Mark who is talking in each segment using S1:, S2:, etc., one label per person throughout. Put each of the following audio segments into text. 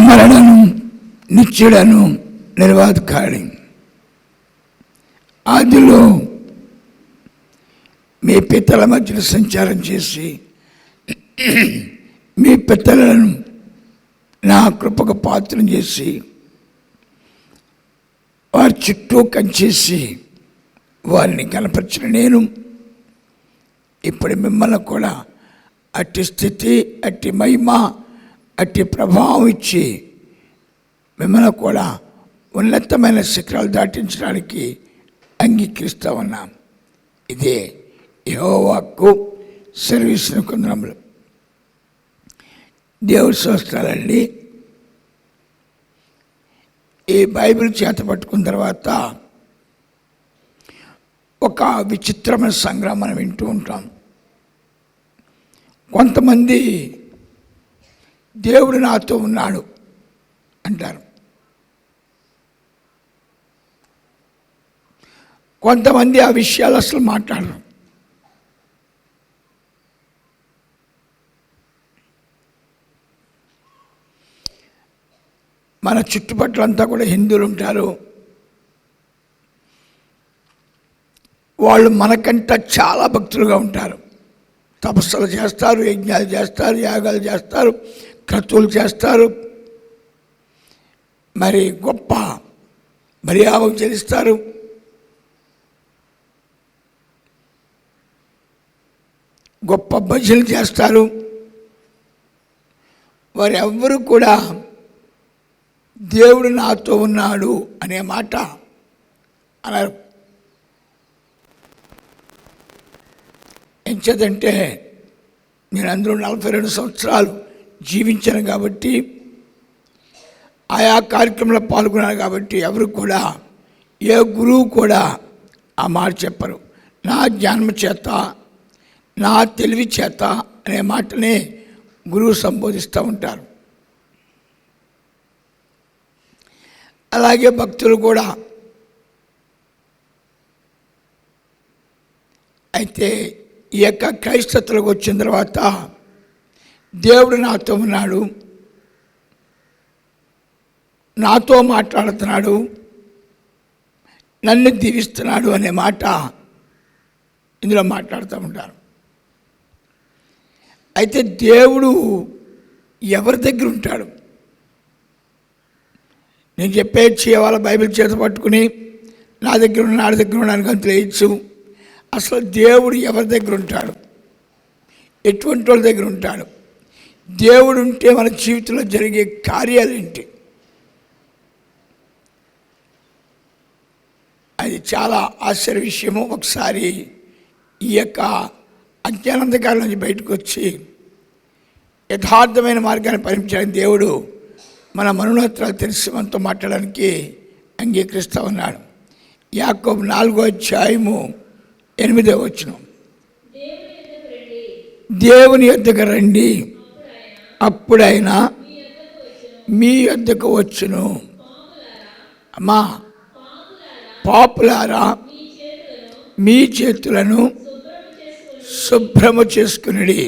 S1: అమరుడను నిత్యుడను నిర్వాధకారి. ఆదిలో మీ పితల మధ్యలో సంచారం చేసి మీ పితలను నా కృపకు పాత్రం చేసి వారి చుట్టూ కంచేసి వారిని కనపరిచిన నేను ఇప్పుడు మిమ్మల్ని కూడా అట్టి స్థితి, అట్టి మహిమ, అట్టి ప్రభావం ఇచ్చి మిమ్మల్ని కూడా ఉన్నతమైన శిఖరాలు దాటించడానికి అంగీకరిస్తూ ఉన్నాం. ఇదే యెహోవాకు సర్వీసును కొందరములు. దేవుడి స్తోత్రాలండి. ఈ బైబిల్ చేత పట్టుకున్న తర్వాత ఒక విచిత్రమైన సంగ్రహం మనం వింటూ ఉంటాం. కొంతమంది దేవుడు నాతో ఉన్నాడు అంటారు, కొంతమంది ఆ విషయాలు అసలు మాట్లాడరు. మన చుట్టుపక్కలంతా కూడా హిందువులు ఉంటారు. వాళ్ళు మనకంటే చాలా భక్తులుగా ఉంటారు. తపస్సులు చేస్తారు, యజ్ఞాలు చేస్తారు, యాగాలు చేస్తారు, క్రతువులు చేస్తారు, మరి గొప్ప మర్యాదకు చెల్లిస్తారు. గొప్ప భజనలు చేస్తారు. వారు ఎవ్వరూ కూడా దేవుడు నాతో ఉన్నాడు అనే మాట అన్నారు. ఎంచేదంటే నేను అందులో 42 సంవత్సరాలు జీవించాను కాబట్టి, ఆయా కార్యక్రమంలో పాల్గొన్నాను కాబట్టి ఎవరు కూడా, ఏ గురువు కూడా ఆ మాట చెప్పరు. నా జ్ఞానం చేత, నా తెలివి చేత అనే మాటనే గురువు సంబోధిస్తూ ఉంటారు. అలాగే భక్తులు కూడా. అయితే ఈ యొక్క క్రైస్తవులకు వచ్చిన తర్వాత దేవుడు నాతో ఉన్నాడు, నాతో మాట్లాడుతున్నాడు, నన్ను దీవిస్తున్నాడు అనే మాట ఇందులో మాట్లాడుతూ ఉంటారు. అయితే దేవుడు ఎవరి దగ్గర ఉంటాడు? నేను చెప్పేసి వాళ్ళ బైబిల్ చేత పట్టుకుని నా దగ్గర ఉన్నాను కానీ తెలియచ్చు. అసలు దేవుడు ఎవరి దగ్గర ఉంటాడు? ఎటువంటి వాళ్ళ దగ్గర ఉంటాడు? దేవుడు ఉంటే మన జీవితంలో జరిగే కార్యాలు ఏంటి? అది చాలా ఆశ్చర్య విషయము. ఒకసారి ఈ యొక్క అజ్ఞానందకాలం నుంచి బయటకు వచ్చి యథార్థమైన మార్గాన్ని పరిమించడానికి దేవుడు మన మనోనేత్రాలు తెలిసి మనతో మాట్లాడడానికి అంగీకరిస్తూ ఉన్నాడు. యాకోబు 4వ అధ్యాయము 8వ వచనం, దేవుని యొద్దకు రండి, అప్పుడైనా మీ యొద్దకు వచ్చును. అమ్మా పాపులారా, మీ చేతులను శుభ్రము చేసుకుని,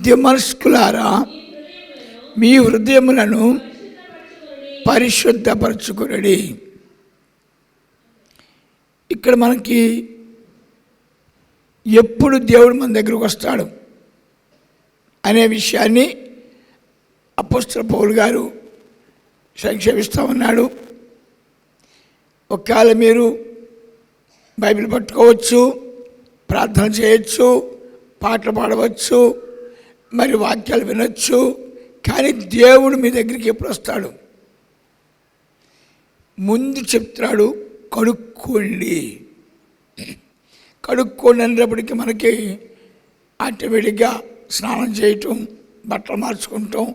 S1: దిమస్కులారా మీ హృదయములను పరిశుద్ధపరచుకుని. ఇక్కడ మనకి ఎప్పుడు దేవుడు మన దగ్గరకు వస్తాడు అనే విషయాన్ని అపోస్తలుడు పౌలు గారు సంక్షేపిస్తూ ఉన్నాడు. ఒకవేళ మీరు బైబిల్ పట్టుకోవచ్చు, ప్రార్థన చేయొచ్చు, పాటలు పాడవచ్చు, మరి వాక్యాలు వినొచ్చు, కానీ దేవుడు మీ దగ్గరికి ఎప్పుడు వస్తాడు? ముందు చెప్తున్నాడు, కడుక్కోండి. కడుక్కోండి అనేటప్పటికీ మనకి ఆటోమేటిక్గా స్నానం చేయటం, బట్టలు మార్చుకుంటాం,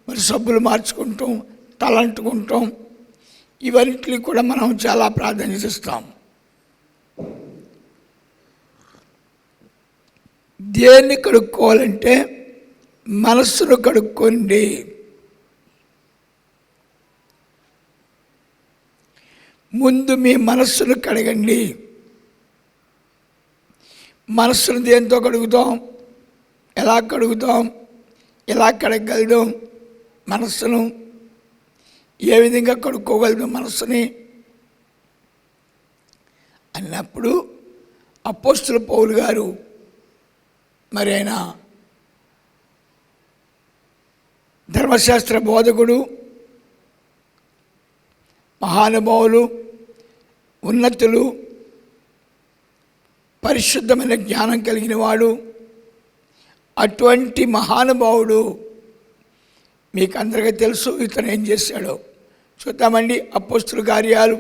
S1: మరి సబ్బులు మార్చుకుంటాం, తలంటుకుంటాం, ఇవన్నిటిని కూడా మనం చాలా ప్రాధాన్యత ఇస్తాం. దేన్ని కడుక్కోవాలంటే మనస్సును కడుక్కోండి. ముందు మీ మనస్సును కడగండి. మనస్సును దేంతో కడుగుతాం? ఎలా కడుగుతాం? ఎలా కడగలుగుతాం? మనస్సును ఏ విధంగా కడుక్కోగలదు మనస్సుని అన్నప్పుడు అపోస్తలుడు పౌలు గారు మరి ఆయన ధర్మశాస్త్ర బోధకుడు, మహానుభావులు, ఉన్నతులు, పరిశుద్ధమైన జ్ఞానం కలిగిన వాడు, అటువంటి మహానుభావుడు మీకు అందరికీ తెలుసు. ఇతను ఏం చేశాడో చూద్దామండి. అపోస్తలుల కార్యాలు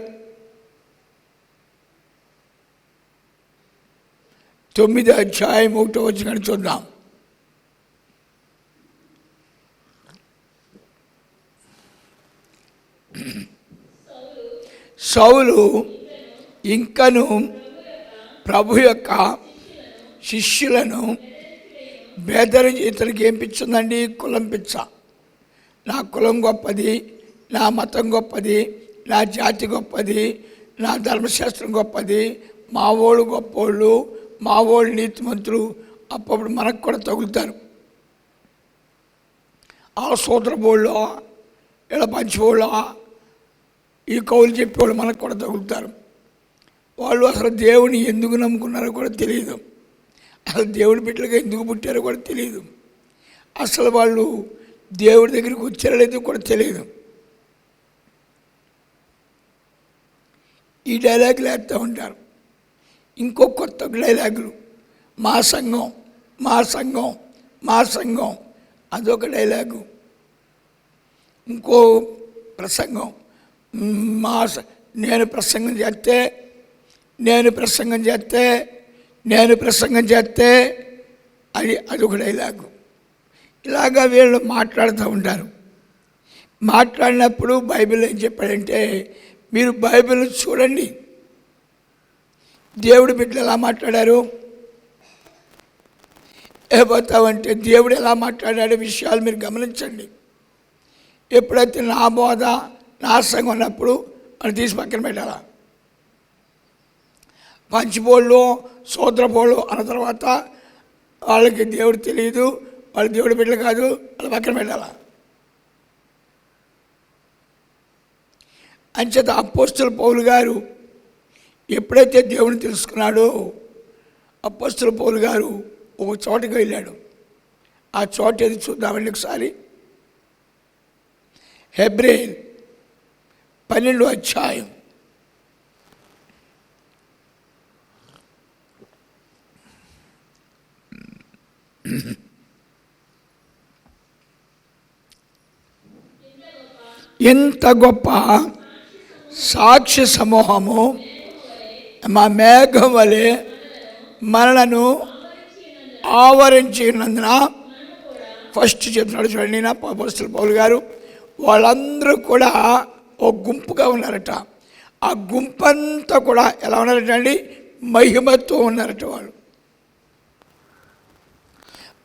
S1: 9వ అధ్యాయం 1వ వచనం చూద్దాం. సౌలు ఇంకను ప్రభు యొక్క శిష్యులను బేదరించి, ఇతనికి ఏం పిచ్చుందండి? కులం పిచ్చ. నా కులం గొప్పది, నా మతం గొప్పది, నా జాతి గొప్పది, నా ధర్మశాస్త్రం గొప్పది, మా వాళ్ళు గొప్పోళ్ళు, మా వాళ్ళు నీతిమంతులు. అప్పుడు మనకు కూడా తగులుతారు. ఆ సూత్రపోళ్ళు, ఇలా పంచిపోళ్ళు, ఈ కౌలు చెప్పేవాళ్ళు మనకు కూడా తగులుతారు. వాళ్ళు అసలు దేవుని ఎందుకు నమ్ముకున్నారో కూడా తెలియదు, అసలు దేవుడి బిడ్డలుగా ఎందుకు పుట్టారో కూడా తెలియదు, అసలు వాళ్ళు దేవుడి దగ్గరికి వచ్చారో లేదో కూడా తెలియదు. ఈ డైలాగులు వేస్తూ ఉంటారు. ఇంకో కొత్త డైలాగులు, మా సంఘం, మా సంఘం, మా సంఘం, అదొక డైలాగు. ఇంకో ప్రసంగం, నేను ప్రసంగం చేస్తే అదొక డైలాగు. ఇలాగా వీళ్ళు మాట్లాడుతూ ఉంటారు. మాట్లాడినప్పుడు బైబిల్ ఏం చెప్పాడంటే, మీరు బైబిల్ చూడండి, దేవుడి బిడ్డలు ఎలా మాట్లాడారు. ఏపోతామంటే దేవుడు ఎలా మాట్లాడాడే విషయాలు మీరు గమనించండి. ఎప్పుడైతే నా బోధ, నా సంఘం ఉన్నప్పుడు వాళ్ళు తీసి పక్కన పెట్టాలా. పంచిపోళ్ళు, సూత్రపోళ్ళు అన్న తర్వాత వాళ్ళకి దేవుడు తెలియదు, వాళ్ళు దేవుడి బిడ్డలు కాదు, వాళ్ళు పక్కన పెట్టాలా. అంచేత అపోస్తలుడు పౌలు గారు ఎప్పుడైతే దేవుని తెలుసుకున్నాడో, అపోస్తలుడు పౌలు గారు ఒక చోటకి వెళ్ళాడు. ఆ చోట ఏది చూద్దామండి ఒకసారి. హెబ్రేలు 12వ అధ్యాయం. ఎంత గొప్ప సాక్షి సమూహము మా మేఘం వలె మనలను ఆవరించినందున, ఫస్ట్ చెప్తున్నాడు చూడండి నా అపోస్తలుడు పౌలు గారు. వాళ్ళందరూ కూడా ఒక గుంపుగా ఉన్నారట. ఆ గుంపంతా కూడా ఎలా ఉన్నారట అండి? మహిమతో ఉన్నారట. వాళ్ళు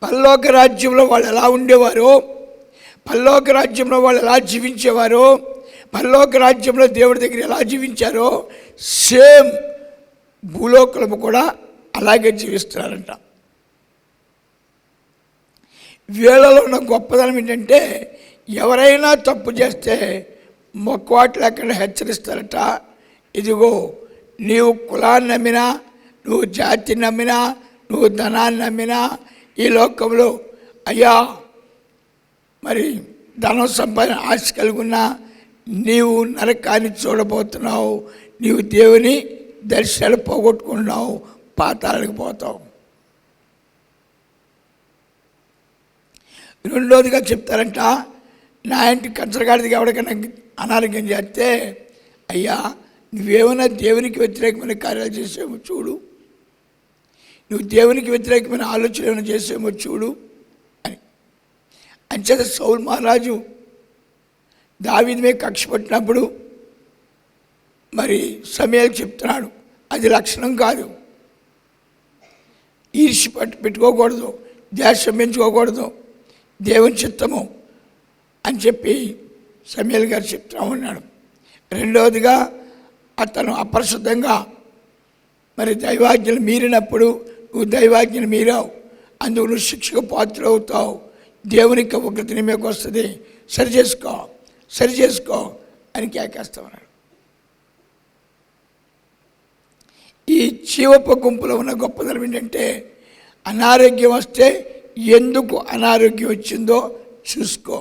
S1: పరలోక రాజ్యంలో వాళ్ళు ఎలా ఉండేవారో, పరలోక రాజ్యంలో వాళ్ళు ఎలా జీవించేవారో, పరలోక రాజ్యంలో దేవుడి దగ్గర ఎలా జీవించారో, సేమ్ భూలోకము కూడా అలాగే జీవిస్తున్నారంట. వీళ్ళలో ఉన్న గొప్పదనం ఏంటంటే, ఎవరైనా తప్పు చేస్తే మొక్కువాట్లు లేకుండా హెచ్చరిస్తారట. ఇదిగో, నీవు కులాన్ని నమ్మినా, నువ్వు జాతిని నమ్మినా, నువ్వు ధనాన్ని నమ్మినా, ఈ లోకంలో అయ్యా మరి ధనం సంపాదన ఆశ కలుగున్నా నీవు నరకాన్ని చూడబోతున్నావు, నీవు దేవుని దర్శనాలు పోగొట్టుకున్నావు, పాతాళానికి పోతావు. రెండోదిగా చెప్తారంట, నా ఇంటి కంచరగాడికి ఎవరికైనా అనారోగ్యం చేస్తే, అయ్యా నువ్వేమైనా దేవునికి వ్యతిరేకమైన కార్యాలు చేసేమో చూడు, నువ్వు దేవునికి వ్యతిరేకమైన ఆలోచన ఏమైనా చేసేమో చూడు అని. అంచేత సౌలు మహారాజు దావీదు మీద కక్ష పట్టినప్పుడు మరి సమూయేలు చెప్తున్నాడు, అది లక్షణం కాదు, ఈర్ష్య పెట్టుకోకూడదు, ద్వేషం పెంచుకోకూడదు, దేవుని చిత్తము అని చెప్పి సమూయేలు గారు చెప్తా ఉన్నాడు. రెండవదిగా అతను అపరిశుద్ధంగా మరి దైవాజ్ఞలు మీరినప్పుడు, నువ్వు దైవాజ్ఞలు మీరావు, అందుకు నువ్వు శిక్షకు పాత్రవుతావు, దేవునికి ఉగ్రత నీ మీదకి వస్తుంది, సరి చేసుకో, సరి చేసుకో అని కేకేస్తామన్నాడు. ఈ జీవపు గుంపులో ఉన్న గొప్పదనం ఏంటంటే, అనారోగ్యం వస్తే ఎందుకు అనారోగ్యం వచ్చిందో చూసుకో.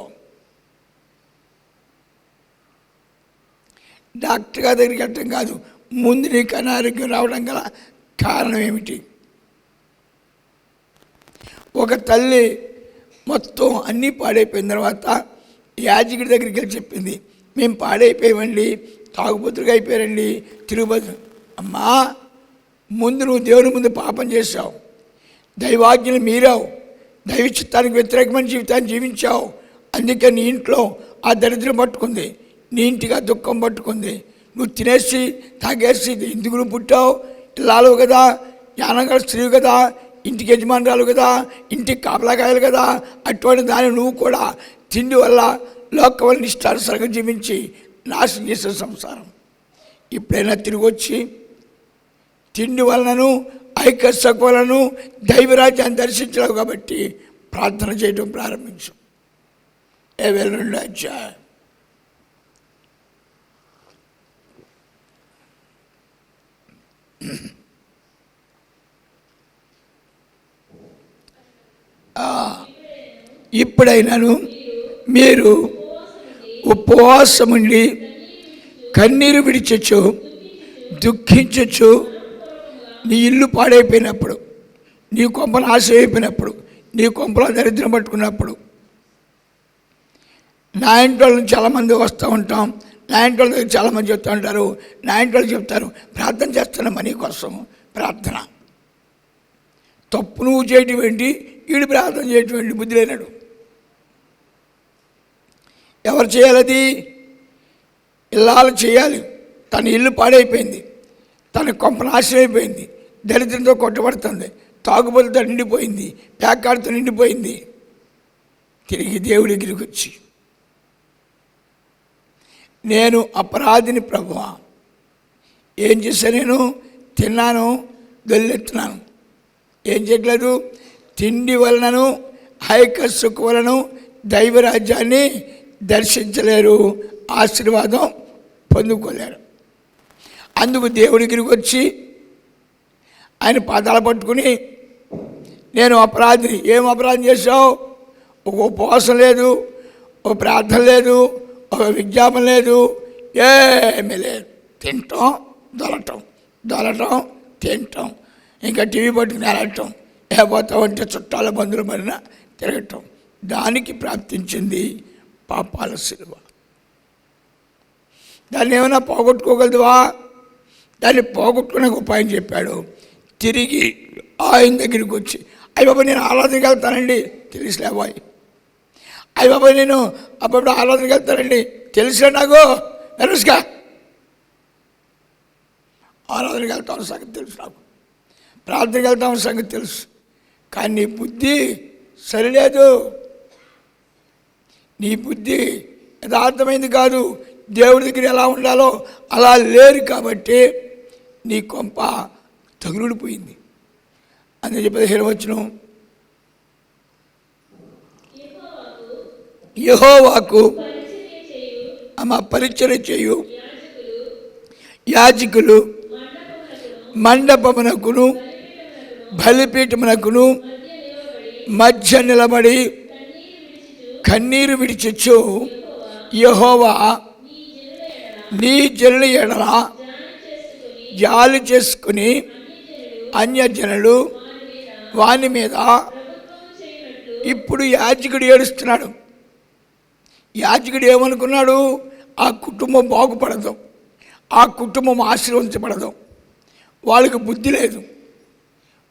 S1: డాక్టర్ గారి దగ్గరికి వెళ్ళటం కాదు, ముందు నీకు అనారోగ్యం రావడం గల కారణం ఏమిటి? ఒక తల్లి మొత్తం అన్నీ పాడైపోయిన తర్వాత యాజకుడి దగ్గరికి వెళ్ళి చెప్పింది, మేము పాడైపోయామండి, తాగుబోతులుగా అయిపోయారండి, తిరుగుబోతు. అమ్మా, ముందు నువ్వు దేవుని ముందు పాపం చేశావు, దైవాజ్ఞలు మీరావు, దైవ చిత్తానికి వ్యతిరేకమైన జీవితాన్ని జీవించావు. అందుకే నీ ఇంట్లో ఆ దరిద్రం పట్టుకుంది, నీ ఇంటిగా దుఃఖం పట్టుకుంది. నువ్వు తినేసి తాగేసి ఎందుకు నువ్వు పుట్టావు? ఇల్లాలు కదా, జ్ఞానంగా స్త్రీవు కదా, ఇంటికి యజమానురాలు కదా, ఇంటికి కాపలాకాయలు కదా. అటువంటి దాన్ని నువ్వు కూడా తిండి వల్ల లోకం వల్ల ఇష్టానుసారంగా జీవించి నాశనం చేసే సంసారం. ఇప్పుడైనా తిరిగి వచ్చి తిండి వలనను ఐక్యసక్ వలన దైవరాజ్యాన్ని దర్శించలేవు కాబట్టి ప్రార్థన చేయడం ప్రారంభించు. ఏవేళ 2 అధ్యాయం. ఇప్పుడైనాను మీరు ఉపవాసముండి కన్నీరు విడిచచ్చు, దుఃఖించచ్చు. నీ ఇల్లు పాడైపోయినప్పుడు, నీ కొంపలు ఆశైపోయినప్పుడు, నీ కొంపలో దరిద్రం పట్టుకున్నప్పుడు, నా ఇంటి వాళ్ళని చాలామంది వస్తూ ఉంటాం, నా ఇంటి వాళ్ళ దగ్గర చాలామంది చెప్తూ ఉంటారు, నా ఇంటి వాళ్ళు చెప్తారు ప్రార్థన చేస్తున్నా మనీ కోసం. ప్రార్థన తప్పు నువ్వు చేయటం ఏంటి, వీడు ప్రార్థన చేయటం ఏంటి? బుద్ధి లేనాడు. ఎవరు చేయాలది? ఇల్లాలు చేయాలి. తన ఇల్లు పాడైపోయింది, తన కొంప నాశనం అయిపోయింది, దరిద్రంతో కొట్టబడుతుంది, తాగుబోతుతో నిండిపోయింది, ప్యాకాడుతో నిండిపోయింది. తిరిగి దేవుడి దగ్గరికి వచ్చి, నేను అపరాధిని ప్రభువా, ఏం చేశాను? నేను తిన్నాను, గల్లెత్తున్నాను, ఏం చేయట్లేదు. తిండి వలనను ఐకస్సుకు వలన దైవరాజ్యాన్ని దర్శించలేరు, ఆశీర్వాదం పొందుకోలేరు. అందుకు దేవుడి దగ్గరికి వచ్చి ఆయన పాదాలు పట్టుకుని, నేను అపరాధిని. ఏం అపరాధం చేశావు? ఒక ఉపవాసం లేదు, ఒక ప్రార్థన లేదు, ఒక విజ్ఞాపన లేదు, ఏమీ లేదు. తింటాం, దొలటం, దొలటం, తింటాం, ఇంకా టీవీ పట్టుకుని వెళ్ళటం, ఏపోతామంటే చుట్టాల బంధువుల మరిన తిరగటం. దానికి ప్రాప్తించింది పాపాల సిలువ. దాన్ని ఏమైనా పోగొట్టుకోగలదువా? దాన్ని పోగొట్టుకునే ఉపాయం చెప్పాడు. తిరిగి ఆయన దగ్గరికి వచ్చి, అయ్య బాబా నేను ఆరాధనకి వెళ్తానండి, తెలుసులే బాయ్. అయ్య బాబా నేను అప్పుడు ఆరాధనకి వెళ్తానండి, తెలుసులే నాకు, తెలుసుగా ఆరాధనకి వెళ్తామని సంగతి తెలుసు, నాకు ప్రార్థనకి వెళ్తామని సంగతి తెలుసు. కానీ నీ బుద్ధి సరిలేదు, నీ బుద్ధి యథార్థమైంది కాదు. దేవుడి దగ్గర ఎలా ఉండాలో అలా లేరు కాబట్టి నీ కొంప తగులుడిపోయింది. అని చెప్పి 15వ వచనం, యెహోవాకు పరిచర్య చేయు యాజకులు మండపమునకును బలిపీఠమునకును మధ్య నిలబడి కన్నీరు విడిచొచ్చు, యెహోవా నీ జనుల ఎడల జాలి చేసుకుని అన్యజనులు వాని మీద. ఇప్పుడు యాజకుడు ఏడుస్తున్నాడు. యాజకుడు ఏమనుకున్నాడు? ఆ కుటుంబం బాగుపడదు, ఆ కుటుంబం ఆశీర్వదించబడదు, వాళ్ళకి బుద్ధి లేదు,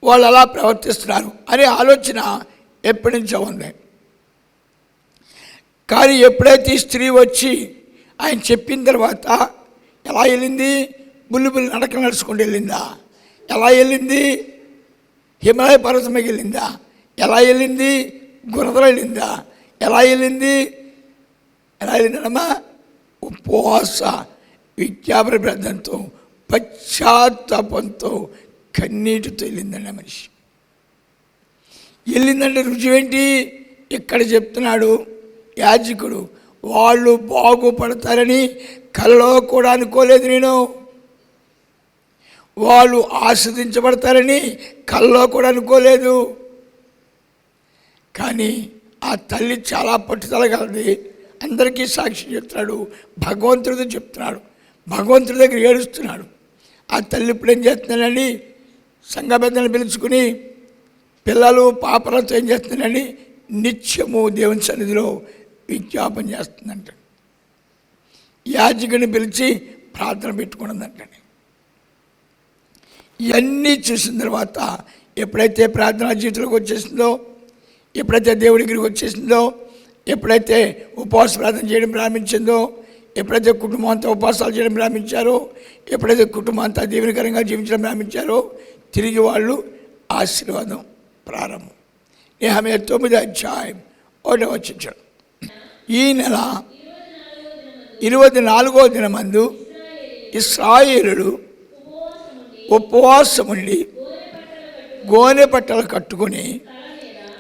S1: వాళ్ళు అలా ప్రవర్తిస్తున్నారు అనే ఆలోచన ఎప్పటి నుంచో ఉంది. కానీ ఎప్పుడైతే స్త్రీ వచ్చి ఆయన చెప్పిన తర్వాత ఎలా వెళ్ళింది? బుల్లి నడక నడుచుకుంటూ వెళ్ళిందా? ఎలా వెళ్ళింది? హిమాలయ పర్వతమకి వెళ్ళిందా? ఎలా వెళ్ళింది? గురదలు వెళ్ళిందా? ఎలా వెళ్ళింది? ఎలా వెళ్ళిందమ్మా? ఉపవాస విజ్ఞాపన ప్రార్థనతో పశ్చాత్తాపంతో కన్నీటితో వెళ్ళిందండి మనిషి. వెళ్ళిందంటే రుజువు ఏంటి? ఇక్కడ చెప్తున్నాడు యాజకుడు, వాళ్ళు బాగుపడతారని కలలో కూడా అనుకోలేదు నేను. వాళ్ళు ఆస్వాదించబడతారని కలలో కూడా అనుకోలేదు. కానీ ఆ తల్లి చాలా పట్టుదల కలది. అందరికీ సాక్షి చెప్తున్నాడు, భగవంతుడితో చెప్తున్నాడు, భగవంతుడి దగ్గర ఏడుస్తున్నాడు. ఆ తల్లి ఇప్పుడు ఏం చేస్తున్నాడని సంఘ పెద్దలను పిలుచుకుని పిల్లలు పాపలతో ఏం చేస్తున్నాడని నిత్యము దేవుని సన్నిధిలో విజ్ఞాపన చేస్తుందంట. యాజకుని పిలిచి ప్రార్థన పెట్టుకున్నదంటండి. ఇవన్నీ చూసిన తర్వాత ఎప్పుడైతే ప్రార్థనా జీవితంలోకి వచ్చేసిందో, ఎప్పుడైతే దేవుడి దగ్గరికి వచ్చేసిందో, ఎప్పుడైతే ఉపవాస ప్రార్థన చేయడం ప్రారంభించిందో, ఎప్పుడైతే కుటుంబం అంతా ఉపవాసాలు చేయడం ప్రారంభించారో, ఎప్పుడైతే కుటుంబం అంతా దీవెనకరంగా జీవించడం ప్రారంభించారో, తిరిగి వాళ్ళు ఆశీర్వాదం ప్రారంభం. నెహెమ్యా 9:1 ఈ నెల 24వ దినమందు ఇశ్రాయేలులు ఉపవాసముండి గోనె పట్టలు కట్టుకొని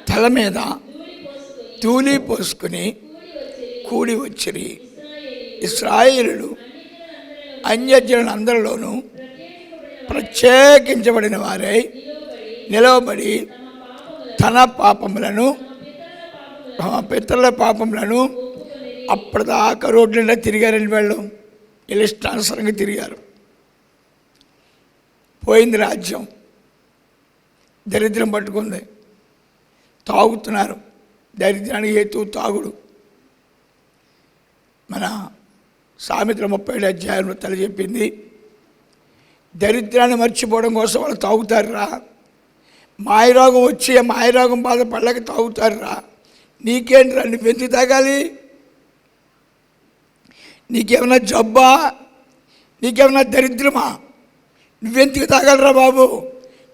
S1: తల మీద ధూళి పోసుకొని కూడి వచ్చిరి. ఇశ్రాయేలులు అన్యజనులందరిలోనూ ప్రత్యేకించబడిన వారై నిలవబడి తన పాపములను పితరుల పాపములను అప్పటిదాకా రోడ్ల తిరిగారని వెళ్ళం. వీళ్ళు ఇష్టానుసారంగా తిరిగారు. పోయింది రాజ్యం, దరిద్రం పట్టుకుంది, తాగుతున్నారు. దరిద్రానికి హేతు తాగుడు. మన సామెతల 37 తల చెప్పింది, దరిద్రాన్ని మర్చిపోవడం కోసం వాళ్ళు తాగుతారురా. మాయరోగం వచ్చి మాయరోగం బాధపడలేక తాగుతారురా. నీకేంట్రా, నువ్వెందుకు తాగాలి? నీకేమన్నా జబ్బా? నీకేమన్నా దరిద్రమా? నువ్వెందుకు తాగలరా బాబు?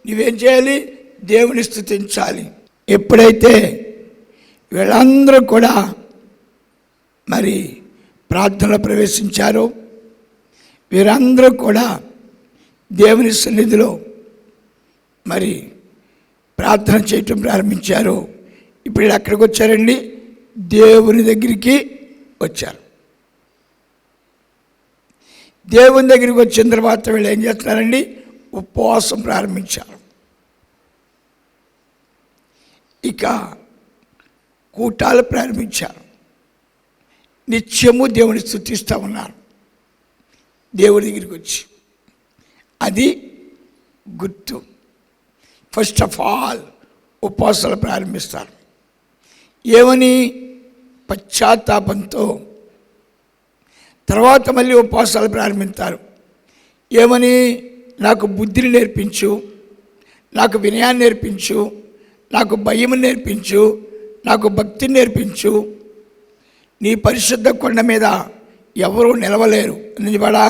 S1: నువ్వేం చేయాలి? దేవుని స్తుతించాలి. ఎప్పుడైతే వీళ్ళందరూ కూడా మరి ప్రార్థనలో ప్రవేశించారో, వీరందరూ కూడా దేవుని సన్నిధిలో మరి ప్రార్థన చేయటం ప్రారంభించారు. ఇప్పుడు వీళ్ళు ఎక్కడికి వచ్చారండి? దేవుని దగ్గరికి వచ్చారు. దేవుని దగ్గరికి వచ్చిన తర్వాత వీళ్ళు ఏం చేస్తున్నారండి? ఉపవాసం ప్రారంభించారు. ఇక కూటాలు ప్రారంభించారు. నిత్యము దేవుని స్తుతిస్తూ ఉన్నారు దేవుడి దగ్గరికి వచ్చి. అది గుర్తు. ఫస్ట్ ఆఫ్ ఆల్ ఉపవాసాలు ప్రారంభిస్తారు. ఏమని? పశ్చాత్తాపంతో. తర్వాత మళ్ళీ ఉపవాసాలు ప్రారంభిస్తారు. ఏమని? నాకు బుద్ధిని నేర్పించు, నాకు వినయాన్ని నేర్పించు, నాకు భయం నేర్పించు, నాకు భక్తిని నేర్పించు. నీ పరిశుద్ధ కొండ మీద ఎవరూ నిలవలేరు. నిలబడా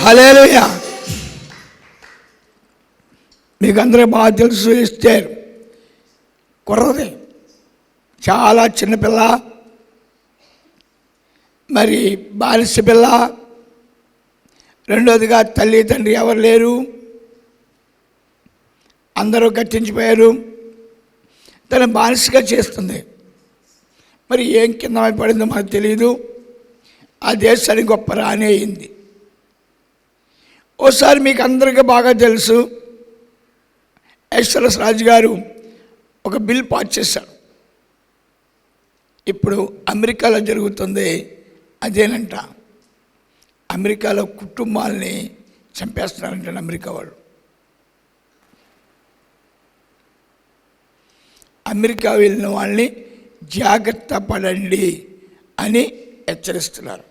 S1: హల్లెలూయా. మీకు అందరికీ బాగా తెలుసు, ఎస్తేర్ కుర్రది, చాలా చిన్నపిల్ల, మరి బాలిస పిల్ల. రెండోదిగా తల్లి తండ్రి ఎవరు లేరు, అందరూ కట్టించిపోయారు. తన బానిసగా చేస్తుంది. మరి ఏం కింద పడిందో మనకు తెలియదు. ఆ దేశానికి గొప్ప రాణి అయింది. ఓసారి మీకు అందరికీ బాగా తెలుసు, ఎస్ఆర్ఎస్ రాజు గారు ఒక బిల్ పాస్ చేశారు. ఇప్పుడు అమెరికాలో జరుగుతుంది అదేనంట. అమెరికాలో కుటుంబాలని చంపేస్తున్నారంట అమెరికా వాళ్ళు. అమెరికా వెళ్ళిన వాళ్ళని జాగ్రత్త పడండి అని హెచ్చరిస్తున్నారు.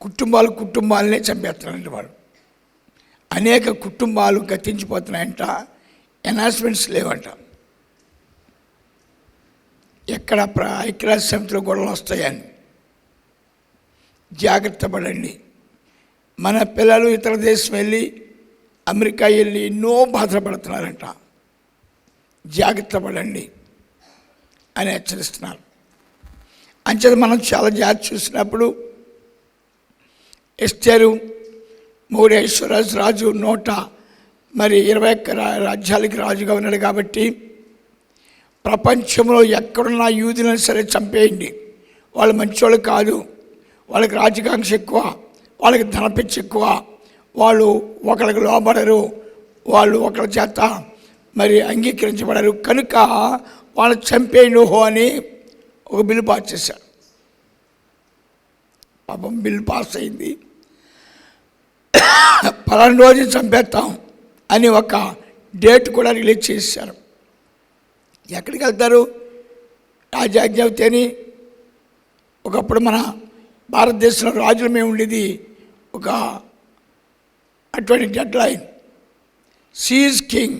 S1: కుటుంబాలనే చంపేస్తున్నారంట వాళ్ళు. అనేక కుటుంబాలు గతించిపోతున్నాయంట. అనౌన్స్మెంట్స్ లేవంట. ఎక్కడ ఐక్యరాజ్య సమితిలో గొడవలు వస్తాయని జాగ్రత్త పడండి. మన పిల్లలు ఇతర దేశం వెళ్ళి అమెరికా వెళ్ళి ఎన్నో బాధలు పడుతున్నారంట. జాగ్రత్త పడండి అని హెచ్చరిస్తున్నారు. అంచేత మనం చాలా జాగ్రత్త చూసినప్పుడు ఎస్తేరు మూడేశ్వరరాజు రాజు 121 రాజ్యాలకి రాజుగా ఉన్నాడు కాబట్టి ప్రపంచంలో ఎక్కడున్న యూదులను సరే చంపేయండి, వాళ్ళు మంచోళ్ళు కాదు, వాళ్ళకి రాజకాంక్ష ఎక్కువ, వాళ్ళకి ధనపిచ్చి ఎక్కువ, వాళ్ళు ఒకరికి లోబడరు, వాళ్ళు ఒకరి చేత మరి అంగీకరించబడరు, కనుక వాళ్ళు చంపేయండి అని ఒక బిల్లు పాస్ చేశారు. పాపం బిల్లు పాస్ అయింది. 12 రోజులు చంపేస్తాం అని ఒక డేట్ కూడా రిలీజ్ చేశారు. ఎక్కడికి వెళ్తారు? రాజాజ్ఞని. ఒకప్పుడు మన భారతదేశంలో రాజుల మేము ఉండేది ఒక అటువంటి dead line. Seize king,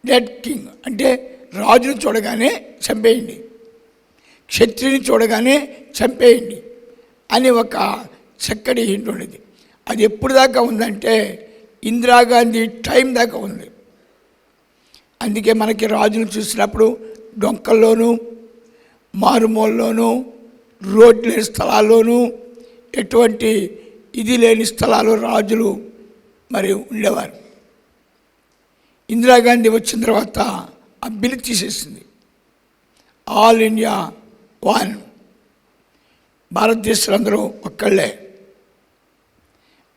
S1: dead king అంటే రాజును చూడగానే చంపేయండి, క్షత్రిని చూడగానే చంపేయండి అని ఒక చక్కటి హింట్ ఉండేది. అది ఎప్పుడు దాకా ఉందంటే ఇందిరాగాంధీ టైం దాకా ఉంది. అందుకే మనకి రాజును చూసినప్పుడు డొంకల్లోనూ మారుమూలలోనూ రోడ్లు లేని స్థలాల్లోనూ ఎటువంటి ఇది లేని స్థలాలు రాజులు మరి ఉండేవారు. ఇందిరాగాంధీ వచ్చిన తర్వాత ఆ బిల్లు తీసేసింది. ఆల్ ఇండియా వన్, భారతదేశంలో అందరూ ఒక్కళ్ళే,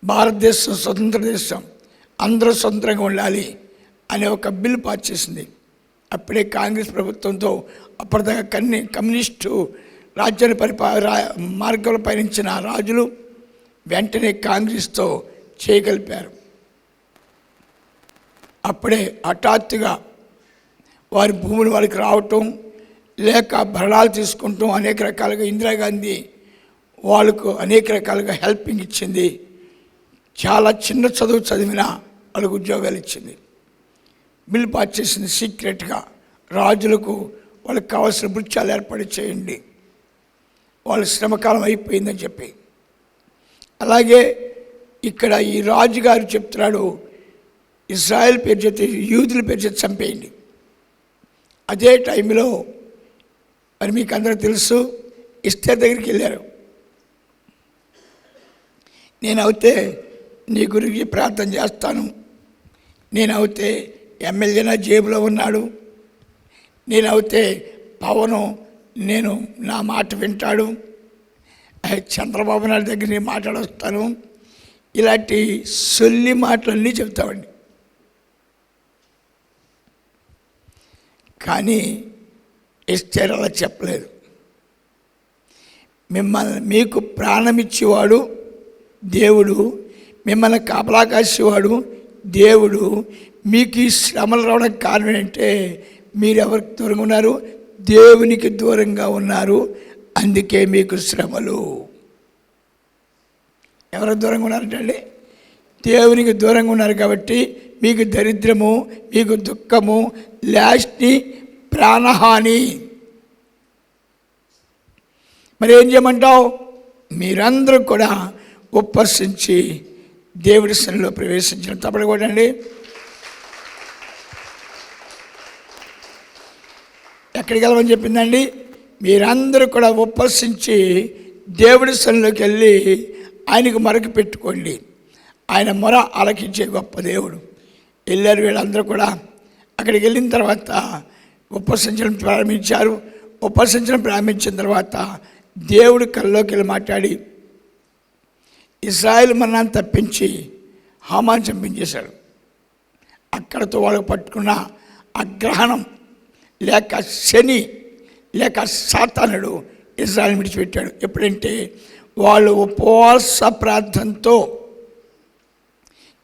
S1: భారతదేశం స్వతంత్ర దేశం, అందరూ స్వతంత్రంగా ఉండాలి అనే ఒక బిల్లు పాస్ చేసింది. అప్పుడే కాంగ్రెస్ ప్రభుత్వంతో అప్పటిదాకా కమ్యూనిస్టు రాజ్యాన్ని మార్గంలో పయనించిన రాజులు వెంటనే కాంగ్రెస్తో చేయగలిపారు. అప్పుడే హఠాత్తుగా వారి భూములు వాళ్ళకి రావటం, లేక భరణాలు తీసుకుంటాం, అనేక రకాలుగా ఇందిరాగాంధీ వాళ్ళకు అనేక రకాలుగా హెల్పింగ్ ఇచ్చింది. చాలా చిన్న చదువు చదివిన వాళ్ళకు ఉద్యోగాలు ఇచ్చింది. బిల్లు పాస్ చేసింది సీక్రెట్గా. రాజులకు వాళ్ళకి కావాల్సిన బృత్యాలు ఏర్పాటు చేయండి, వాళ్ళ శ్రమకాలం అయిపోయిందని చెప్పి. అలాగే ఇక్కడ ఈ రాజుగారు చెప్తున్నాడు, ఇజ్రాయెల్ పేరు చేతి యూదుల పేరు చేతి చంపేయండి. అదే టైంలో మరి మీకు అందరూ తెలుసు, ఎస్తేర్ దగ్గరికి వెళ్ళారు. నేనైతే నీ గురించి ప్రార్థన చేస్తాను, నేనైతే ఎమ్మెల్యే నా జేబులో ఉన్నాడు, నేనైతే పవను నా మాట వింటాడు, చంద్రబాబు నాయుడు దగ్గర నేను మాట్లాడొస్తాను, ఇలాంటి సొల్లి మాటలన్నీ చెప్తామండి. కానీ ఎస్తేర్ అలా చెప్పలేదు. మీకు ప్రాణమిచ్చేవాడు దేవుడు, మిమ్మల్ని కాపలా కాసేవాడు దేవుడు. మీకు ఈ శ్రమలు రావడానికి కారణం ఏంటంటే మీరెవరికి దూరంగా ఉన్నారు? దేవునికి దూరంగా ఉన్నారు, అందుకే మీకు శ్రమలు. ఎవరికి దూరంగా ఉన్నారంటే దేవునికి దూరంగా ఉన్నారు కాబట్టి మీకు దరిద్రము, మీకు దుఃఖము, లాస్ట్ని ప్రాణహాని. మరి ఏం చేయమంటావు? మీరందరూ కూడా ఉపవసించి దేవుడి సన్నిధిలో ప్రవేశించిన తప్పడు కొట్టండి. ఎక్కడికి వెళ్ళమని చెప్పిందండి? మీరందరూ కూడా ఉపవసించి దేవుడి సన్నిధిలోకి వెళ్ళి ఆయనకు మొరకి పెట్టుకోండి. ఆయన మొర ఆలకించే గొప్ప దేవుడు. వెళ్ళారు వీళ్ళందరూ కూడా. అక్కడికి వెళ్ళిన తర్వాత ఉపవసించడం ప్రారంభించారు. ఉపవసించడం ప్రారంభించిన తర్వాత దేవుడి కల్లోకి వెళ్ళి మాట్లాడి ఇశ్రాయేలు మన్నాను తప్పించి హామాను చంపించేశాడు. అక్కడతో వాళ్ళకు పట్టుకున్న అగ్రహణం లేక శని లేక సాతానుడు ఇశ్రాయేలును విడిచిపెట్టాడు. ఎప్పుడంటే వాళ్ళు ఉపవాస ప్రార్థనతో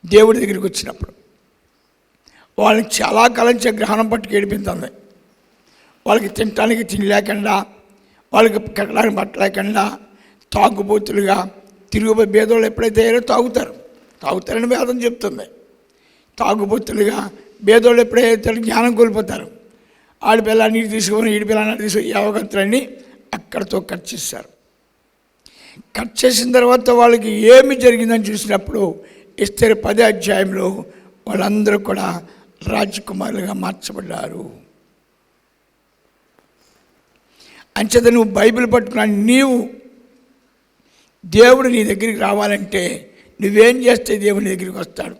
S1: దేవుడి దగ్గరికి వచ్చినప్పుడు. వాళ్ళని చాలా కాలం గ్రహణం పట్టుకు ఏడిపించింది. వాళ్ళకి తినటానికి తిండి లేకుండా, వాళ్ళకి కట్టడానికి బట్ట లేకుండా, తాగుబోతులుగా తిరుగుబోయే భేదోళ్ళు ఎప్పుడైతే అయ్యారో తాగుతారని వేదం చెప్తుంది. తాగుబోతులుగా భేదోళ్ళు ఎప్పుడైతే జ్ఞానం కోల్పోతారు. ఆడి పిల్లని నీరు తీసుకొని ఈడి పిల్లని తీసుకొని యావగంతులన్నీ అక్కడితో కట్ చేశారు. కట్ చేసిన తర్వాత వాళ్ళకి ఏమి జరిగిందని చూసినప్పుడు ఎస్తేరు 10వ అధ్యాయంలో వాళ్ళందరూ కూడా రాజకుమారులుగా మార్చబడ్డారు. అంచేత నువ్వు బైబిల్ పట్టుకున్నా, నీవు దేవుడు నీ దగ్గరికి రావాలంటే నువ్వేం చేస్తే దేవుని దగ్గరికి వస్తాడు?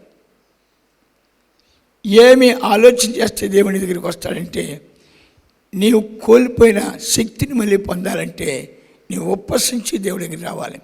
S1: ఏమి ఆలోచన చేస్తే దేవుని దగ్గరికి వస్తాడంటే, నీవు కోల్పోయిన శక్తిని మళ్ళీ పొందాలంటే నీవు ఉపవసించి దేవుడి దగ్గరికి రావాలి.